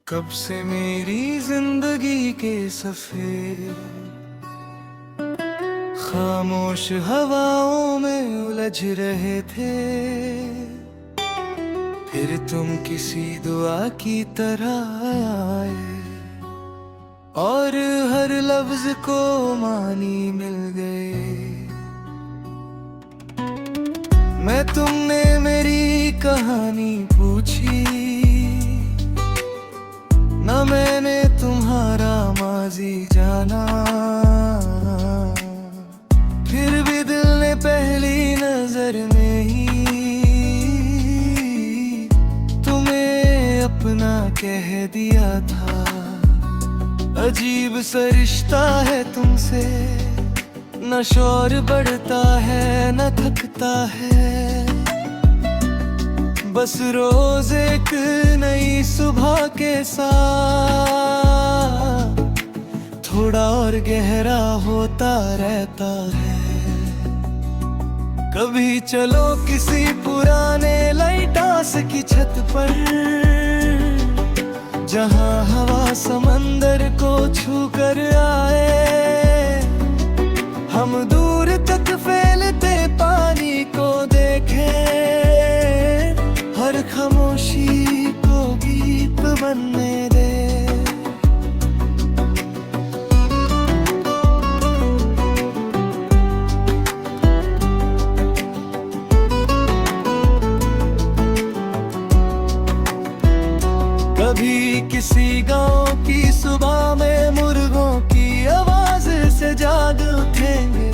कब से मेरी जिंदगी के सफेद खामोश हवाओं में उलझ रहे थे। फिर तुम किसी दुआ की तरह आए और हर लफ्ज को मानी मिल गए। मैं तुमने मेरी कहानी पूछी, न मैंने तुम्हारा माजी जाना। फिर भी दिल ने पहली नजर में ही तुम्हें अपना कह दिया था। अजीब सा रिश्ता है तुमसे, न शोर बढ़ता है न थकता है। बस रोज एक नई सुबह के साथ थोड़ा और गहरा होता रहता है। कभी चलो किसी पुराने लाइट हाउस की छत पर, जहां हवा समंदर को छू कर आए। हम दूर तक फैलते पानी को देखें, हर खामोशी को गीत बनने दे। कभी किसी गांव की सुबह में मुर्गों की आवाज से जाग उठेंगे।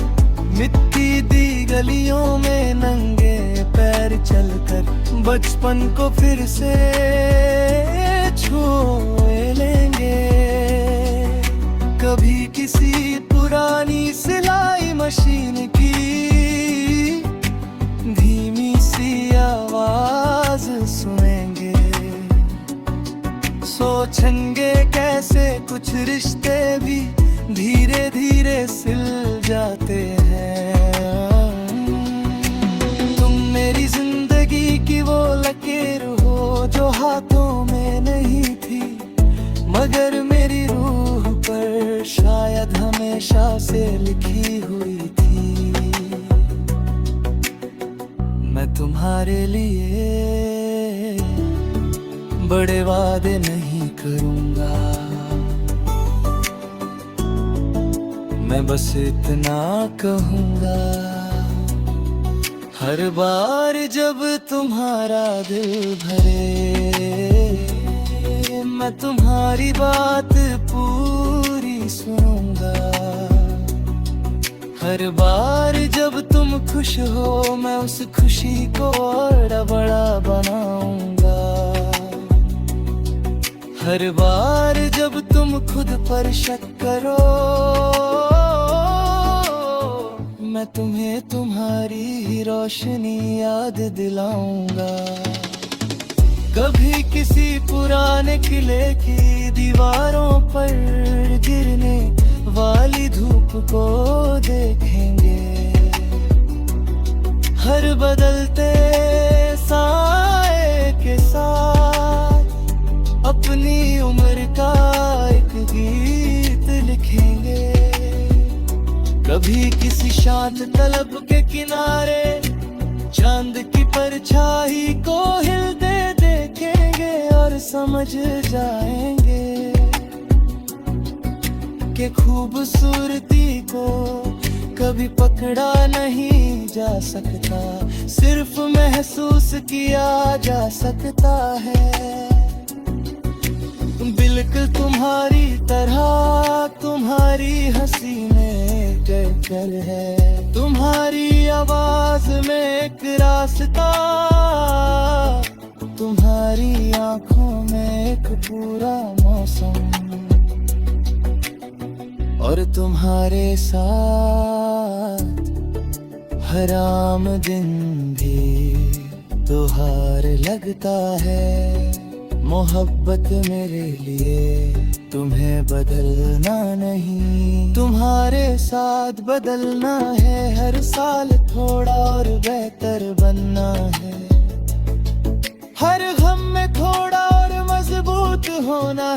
मिट्टी दी गलियों में नंगे पैर चलकर बचपन को फिर से छू लेंगे। कभी किसी पुरानी सिलाई मशीन की धीमी सी आवाज सुनेंगे। सोचेंगे कैसे कुछ रिश्ते भी धीरे धीरे सिल जाते हैं। तुम मेरी जिंदगी की वो लकीर हो जो हाथों में नहीं थी, मगर मेरी रूह पर शायद हमेशा से लिखी हुई थी। मैं तुम्हारे लिए बड़े वादे नहीं करूंगा, मैं बस इतना कहूंगा। हर बार जब तुम्हारा दिल भरे, मैं तुम्हारी बात पूरी सुनूंगा। हर बार जब तुम खुश हो, मैं उस खुशी को और बड़ा बनाऊंगा। हर बार जब तुम खुद पर शक करो, मैं तुम्हें तुम्हारी ही रोशनी याद दिलाऊंगा। कभी किसी पुराने किले की दीवारों पर गिरने वाली धूप को देखेंगे। हर बदलते साए के साथ अपनी उम्र का एक गीत लिखेंगे। कभी किसी शांत तलब के किनारे चांद की परछाई को हिलते देखेंगे और समझ जाएंगे कि खूबसूरती को कभी पकड़ा नहीं जा सकता, सिर्फ महसूस किया जा सकता है। बिल्कुल तुम्हारी तरह तुम्हारी हंसी में टक्कर है। तुम्हारी आवाज में एक रास्ता, तुम्हारी आंखों में एक पूरा मौसम। और तुम्हारे साथ हर आम दिन भी त्योहार लगता है। मोहब्बत मेरे लिए तुम्हें बदलना नहीं, तुम्हारे साथ बदलना है। हर साल थोड़ा और बेहतर बनना है। हर गम में थोड़ा और मजबूत होना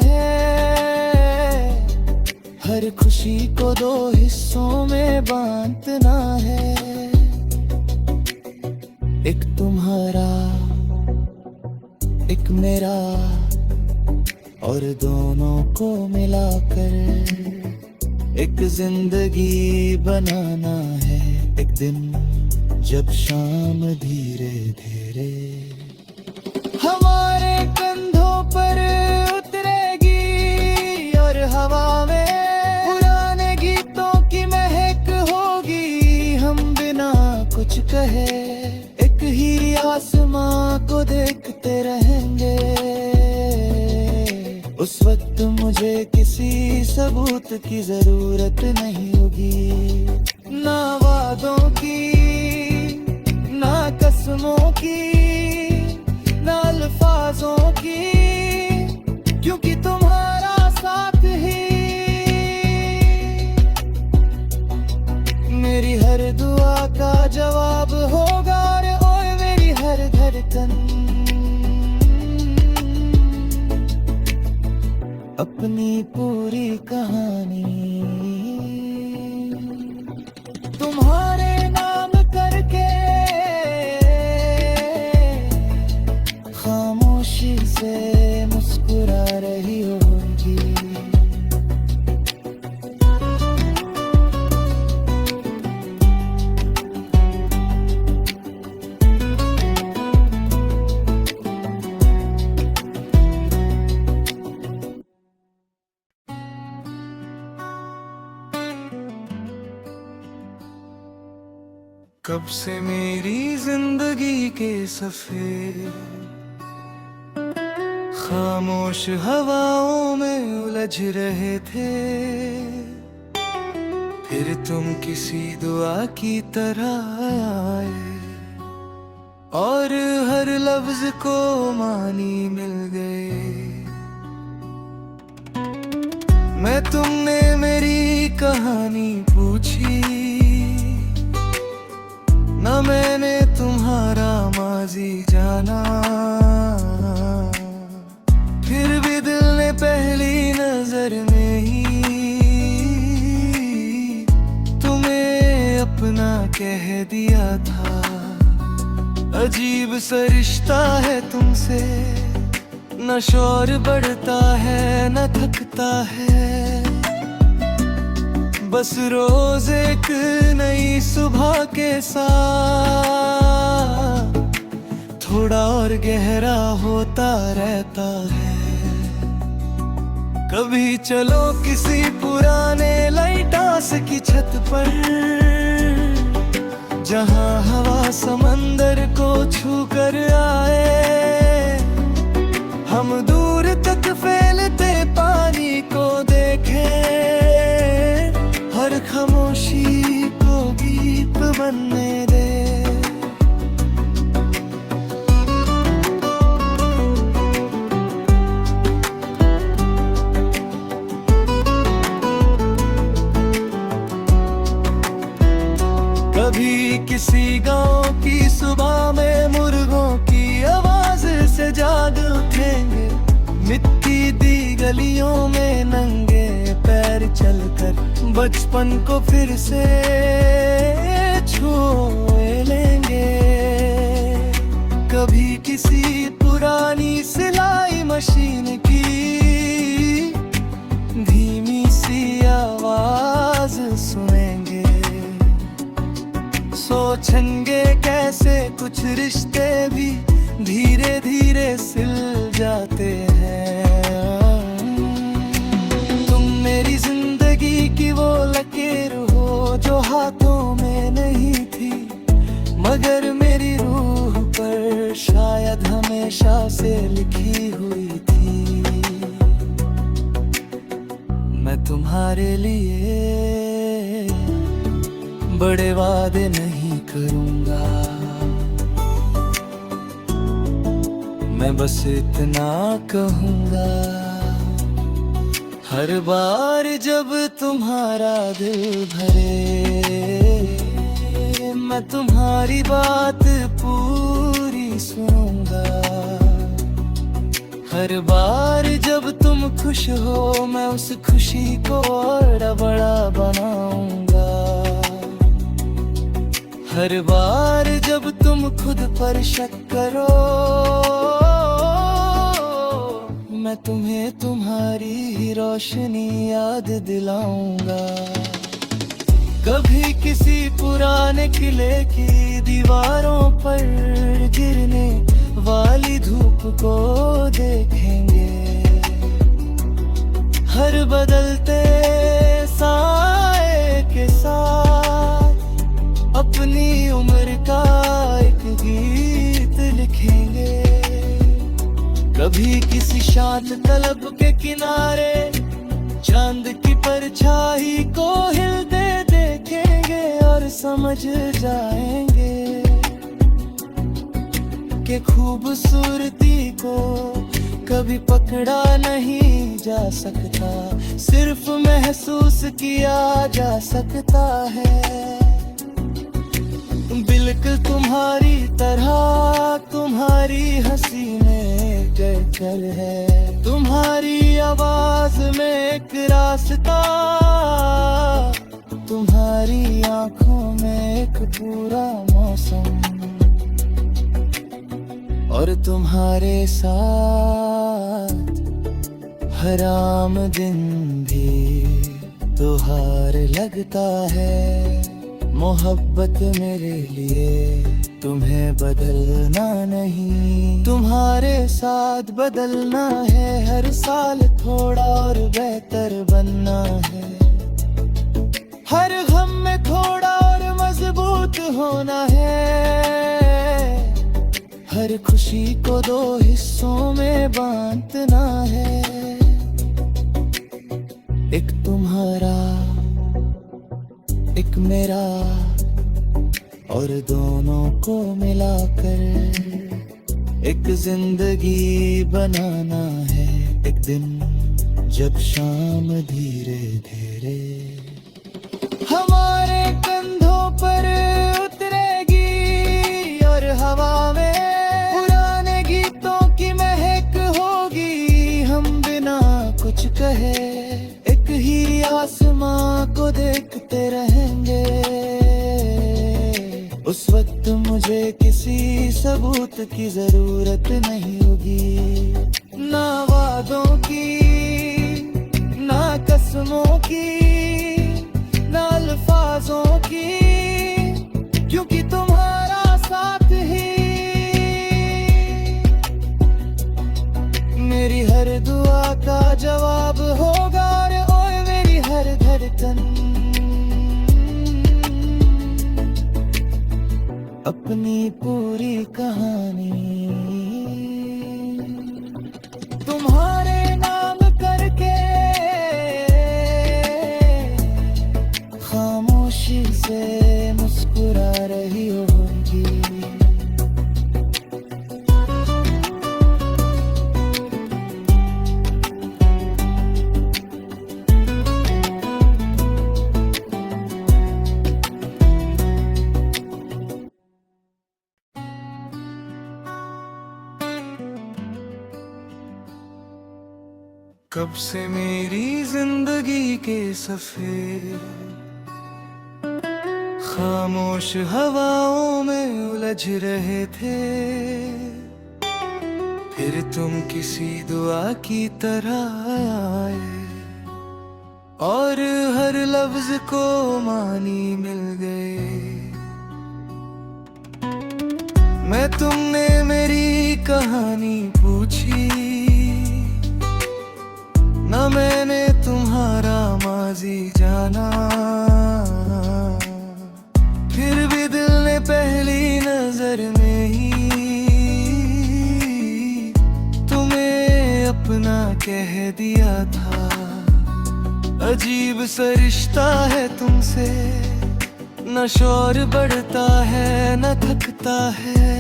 हर खुशी को दो हिस्सों में बांटना है, एक तुम्हारा एक मेरा, और दोनों को मिलाकर एक जिंदगी बनाना है। एक दिन जब शाम धीरे धीरे हमारे कंधों पर उतरेगी और हवा में पुराने गीतों की महक होगी, हम बिना कुछ कहे एक ही आसमां को देखते रहेंगे। उस वक्त मुझे किसी सबूत की जरूरत नहीं होगी, ना वादों की, ना कसमों की, ना अल्फाजों की, क्योंकि तुम्हारा साथ ही मेरी हर दुआ का जवाब होगा। और मेरी हर धड़कन अपनी पूरी कहानी तुम्हारे नाम करके खामोशी से मुस्कुरा रही होगी। कब से मेरी जिंदगी के सफे खामोश हवाओं में उलझ रहे थे, फिर तुम किसी दुआ की तरह आए और हर लफ्ज को मानी मिल गए। मैं तुमने मेरी कहानी पूछी, ना मैंने तुम्हारा माजी जाना, फिर भी दिल ने पहली नजर में ही तुम्हें अपना कह दिया था। अजीब सा रिश्ता है तुमसे, न शोर बढ़ता है न थकता है, बस रोज एक नई सुबह के साथ थोड़ा और गहरा होता रहता है। कभी चलो किसी पुराने लाइटहाउस की छत पर, जहां हवा समंदर को छू कर आए, हम दूर तक फैलते पानी को देखें, हर खामोशी को गीत बनने दे। कभी किसी गांव की सुबह में मुर्गों की आवाज से जाग उठेंगे, मिट्टी दी गलियों में नंगे पैर चलकर बचपन को फिर से छू लेंगे। कभी किसी पुरानी सिलाई मशीन की धीमी सी आवाज सुनेंगे, सोचेंगे कैसे कुछ रिश्ते भी धीरे धीरे सिल जाते हैं। तुम मेरी जिंदगी की वो लकीर हो जो हाथों में नहीं थी, मगर मेरी रूह पर शायद हमेशा से लिखी हुई थी। मैं तुम्हारे लिए बड़े वादे नहीं करूंगा, मैं बस इतना कहूंगा, हर बार जब तुम्हारा दिल भरे, मैं तुम्हारी बात पूरी सुनूंगा। हर बार जब तुम खुश हो मैं उस खुशी को और बड़ा बनाऊंगा। हर बार जब तुम खुद पर शक करो मैं तुम्हें तुम्हारी ही रोशनी याद दिलाऊंगा। कभी किसी पुराने किले की दीवारों पर गिरने वाली धूप को देखेंगे। हर बदलते साए के साथ अपनी उम्र का एक गीत लिखेंगे। कभी किसी शांत तलब के किनारे चांद की परछाई को हिलते देखेंगे और समझ जाएंगे कि खूबसूरती को कभी पकड़ा नहीं जा सकता, सिर्फ महसूस किया जा सकता है। बिल्कुल तुम्हारी तरह तुम्हारी हंसी में गजल है, तुम्हारी आवाज में एक रास्ता, तुम्हारी आंखों में एक पूरा मौसम, और तुम्हारे साथ हर आम दिन भी त्योहार लगता है। मोहब्बत मेरे लिए तुम्हें बदलना नहीं, तुम्हारे साथ बदलना है। हर साल थोड़ा और बेहतर बनना है, हर गम में थोड़ा और मजबूत होना है। हर खुशी को दो हिस्सों में बांटना है, एक तुम्हारा एक मेरा, और दोनों को मिलाकर एक जिंदगी बनाना है। एक दिन जब शाम धीरे धीरे हमारे कंधों पर उतरेगी और हवा में पुराने गीतों की महक होगी, हम बिना कुछ कहे एक ही आसमां को देखते रहेंगे। उस वक्त मुझे किसी सबूत की जरूरत नहीं होगी, ना वादों की, ना कसमों की, ना अल्फाजों की, क्योंकि तुम्हारा साथ ही मेरी हर दुआ का जवाब होगा। और मेरी हर धड़कन अपनी पूरी कहानी तुम्हारे नाम करके खामोशी से मुस्कुरा रही होगी। कब से मेरी जिंदगी के सफेद खामोश हवाओं में उलझ रहे थे, फिर तुम किसी दुआ की तरह आए और हर लफ्ज को मानी मिल गए। मैं तुमने मेरी कहानी पूछी, ना मैंने तुम्हारा माजी जाना, फिर भी दिल ने पहली नजर में ही तुम्हें अपना कह दिया था। अजीब सा रिश्ता है तुमसे, न शोर बढ़ता है न थकता है,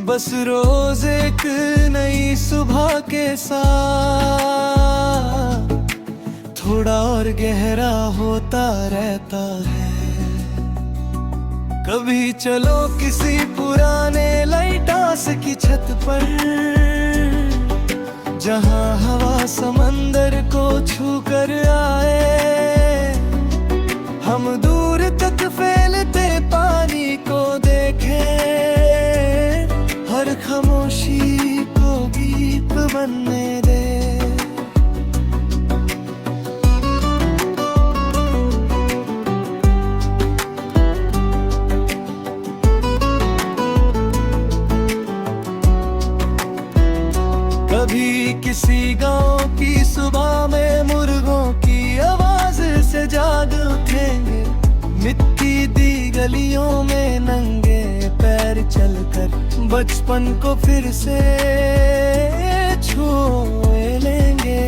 बस रोज एक नई सुबह के साथ थोड़ा और गहरा होता रहता है। कभी चलो किसी पुराने लाइटा सांस की छत पर, जहां हवा समंदर को छू कर आए। हम दूर तक फैलते पानी को देखें, हर खामोशी को गीत बनने दे। कभी किसी गांव की सुबह में मुर्गों की आवाज से जाग उठेंगे, मिट्टी दी गलियों में नंगे पैर चलकर बचपन को फिर से छू लेंगे।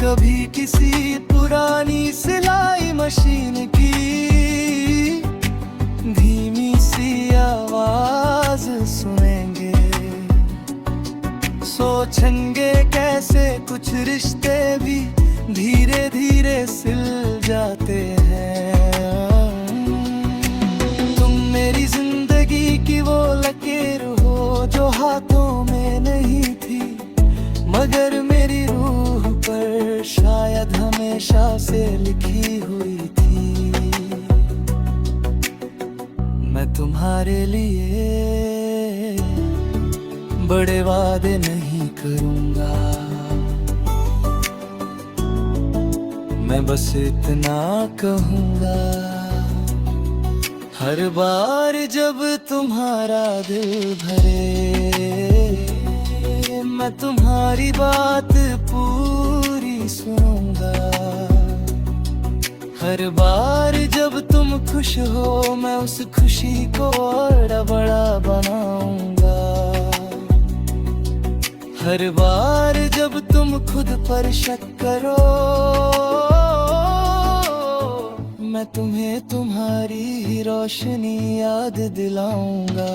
कभी किसी पुरानी सिलाई मशीन की धीमी सी आवाज सुनेंगे, सोचेंगे कैसे कुछ रिश्ते भी धीरे धीरे सिल जाते हैं। तुम मेरी जिंदगी की वो लकीर हो जो हाथों में नहीं थी, मगर मेरी रूह पर शायद हमेशा से लिखी हुई थी। मैं तुम्हारे लिए बड़े वादे नहीं करूंगा, मैं बस इतना कहूंगा। हर बार जब तुम्हारा दिल भरे, मैं तुम्हारी बात पूरी सुनूंगा। हर बार जब तुम खुश हो, मैं उस खुशी को और बड़ा बनाऊंगा। हर बार जब तुम खुद पर शक करो, मैं तुम्हें तुम्हारी ही रोशनी याद दिलाऊंगा।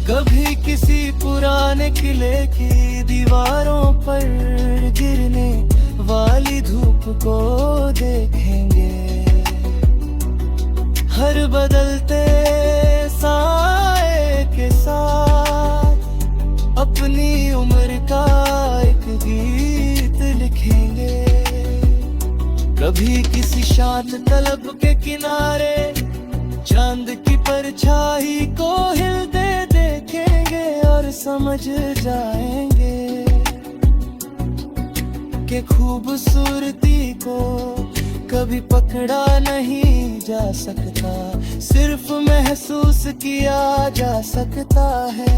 कभी किसी पुराने किले की दीवारों पर गिरने वाली धूप को देखेंगे, हर बदलते साए के साथ अपनी उम्र का एक गीत लिखेंगे। कभी किसी शांत तलब के किनारे चांद की परछाई को हिलते देखेंगे और समझ जाएंगे कि खूबसूरती को कभी पकड़ा नहीं जा सकता, सिर्फ महसूस किया जा सकता है।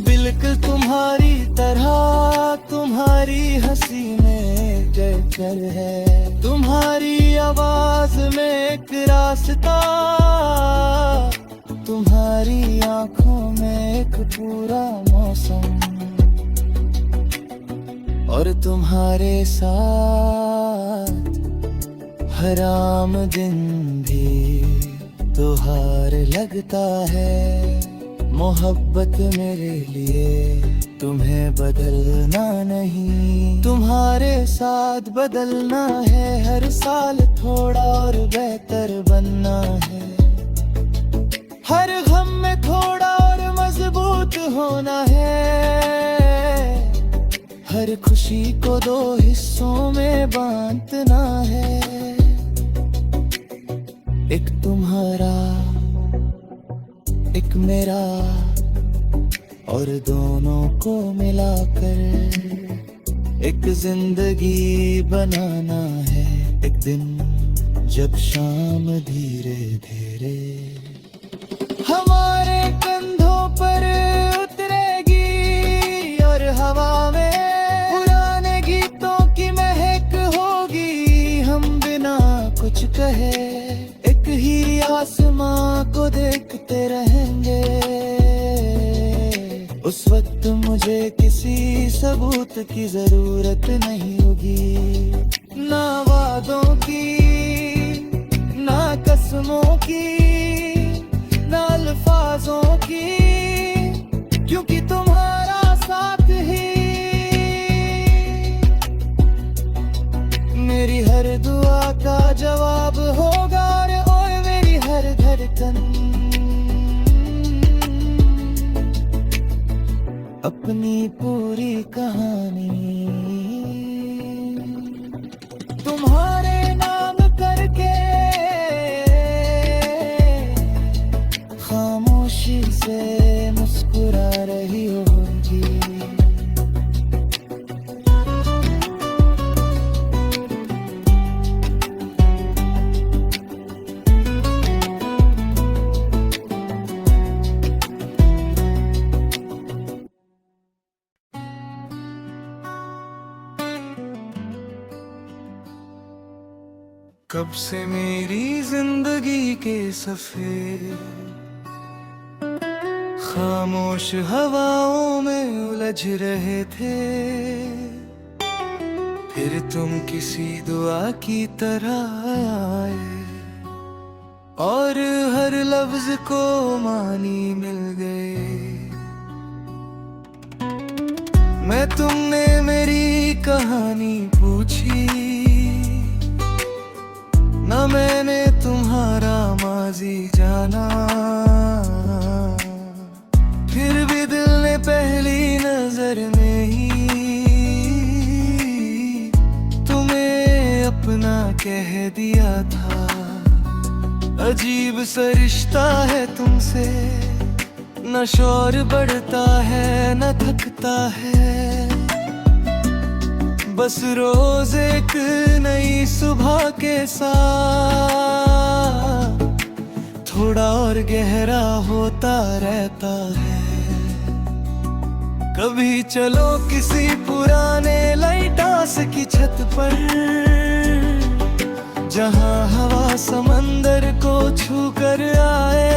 बिल्कुल तुम्हारी तरह तुम्हारी हंसी में जकर है, तुम्हारी आवाज में एक रास्ता, तुम्हारी आंखों में एक पूरा मौसम, और तुम्हारे साथ हर आम दिन भी त्योहार लगता है। मोहब्बत मेरे लिए तुम्हें बदलना नहीं, तुम्हारे साथ बदलना है। हर साल थोड़ा और बेहतर बनना है, हर गम में थोड़ा और मजबूत होना है। हर खुशी को दो हिस्सों में बांटना है, एक तुम्हारा एक मेरा, और दोनों को मिलाकर एक जिंदगी बनाना है। एक दिन जब शाम धीरे धीरे हमारे कंधों पर उतरेगी और हवा में पुराने गीतों की महक होगी, हम बिना कुछ कहे एक ही आसमां को देखते रहेंगे। उस वक्त मुझे किसी सबूत की जरूरत नहीं होगी, ना वादों की, ना कसमों की, ना अल्फाजों की, क्योंकि तुम्हारा साथ ही मेरी हर दुआ का जवाब होगा। और मेरी हर धड़कन अपनी पूरी कहानी। तुम्हारे नाम करके खामोशी से मुस्कुरा रही होगी। कब से मेरी जिंदगी के सफेद खामोश हवाओं में उलझ रहे थे, फिर तुम किसी दुआ की तरह आए और हर लफ्ज को मानी मिल गए। मैं तुमने मेरी कहानी पूछी, ना मैंने तुम्हारा माजी जाना, फिर भी दिल ने पहली नजर में ही तुम्हें अपना कह दिया था। अजीब सा रिश्ता है तुमसे, न शोर बढ़ता है न थकता है, बस रोज एक नई सुबह के साथ थोड़ा और गहरा होता रहता है। कभी चलो किसी पुराने लाइट हाउस की छत पर, जहां हवा समंदर को छू कर आए,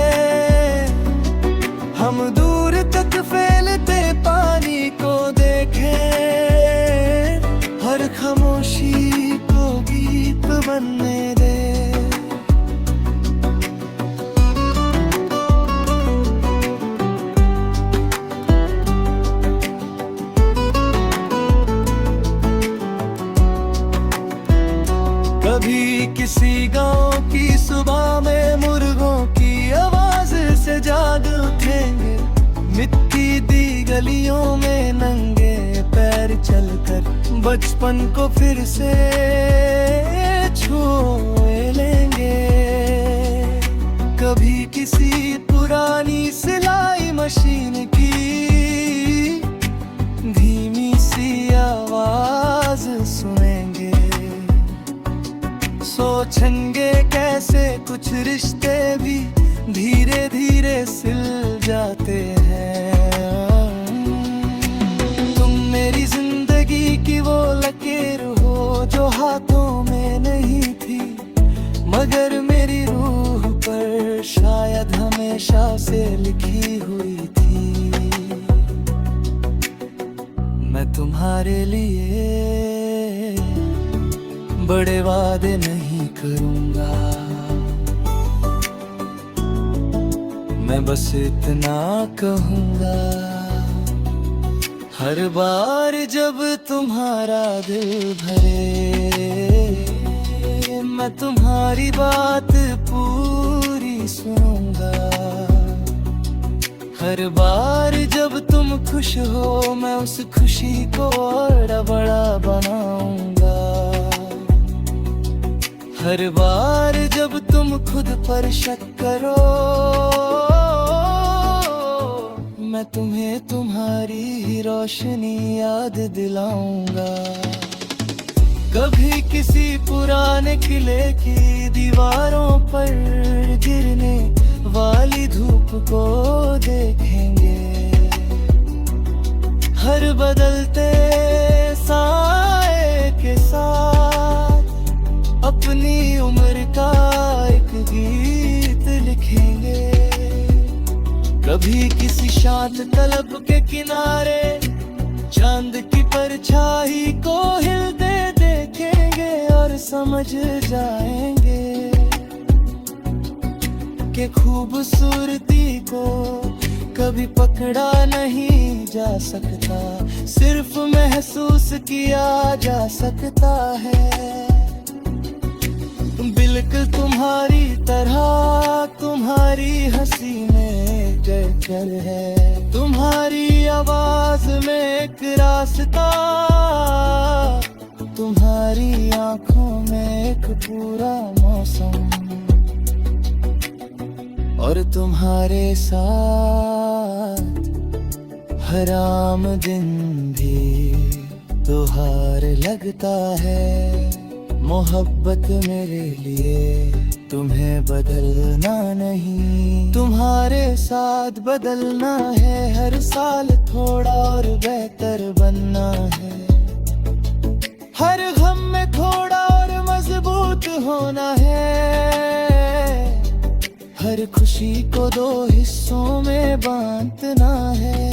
हम दूर तक फैलते पानी को देखें, हर खामोशी को गीत बनने दे। कभी किसी गांव की सुबह में मुर्गों की आवाज से जाग उठेंगे, मिट्टी दी गलियों में नंगे पैर चलकर बचपन को फिर से छू लेंगे। कभी किसी पुरानी सिलाई मशीन की धीमी सी आवाज सुनेंगे, सोचेंगे कैसे कुछ रिश्ते भी धीरे धीरे सिल जाते हैं। तुम मेरी जिंदगी की वो लकीर हो जो हाथों में नहीं थी, मगर मेरी रूह पर शायद हमेशा से लिखी हुई थी। मैं तुम्हारे लिए बड़े वादे नहीं करूंगा, मैं बस इतना कहूंगा, हर बार जब तुम्हारा दिल भरे, मैं तुम्हारी बात पूरी सुनूंगा। हर बार जब तुम खुश हो, मैं उस खुशी को और बड़ा बनाऊंगा। हर बार जब तुम खुद पर शक करो, मैं तुम्हें तुम्हारी ही रोशनी याद दिलाऊंगा। कभी किसी पुराने किले की दीवारों पर गिरने वाली धूप को देखेंगे, हर बदलते साए के साथ अपनी उम्र का एक गीत लिखेंगे। कभी किसी शांत तलब के किनारे चांद की परछाई को हिलते देखेंगे और समझ जाएंगे कि खूबसूरती को कभी पकड़ा नहीं जा सकता, सिर्फ महसूस किया जा सकता है। बिल्कुल तुम्हारी तरह तुम्हारी हंसी में जकर है, तुम्हारी आवाज में एक रास्ता, तुम्हारी आंखों में एक पूरा मौसम, और तुम्हारे साथ हर आम दिन भी त्योहार लगता है। मोहब्बत मेरे लिए तुम्हें बदलना नहीं, तुम्हारे साथ बदलना है। हर साल थोड़ा और बेहतर बनना है, हर गम में थोड़ा और मजबूत होना है। हर खुशी को दो हिस्सों में बांटना है।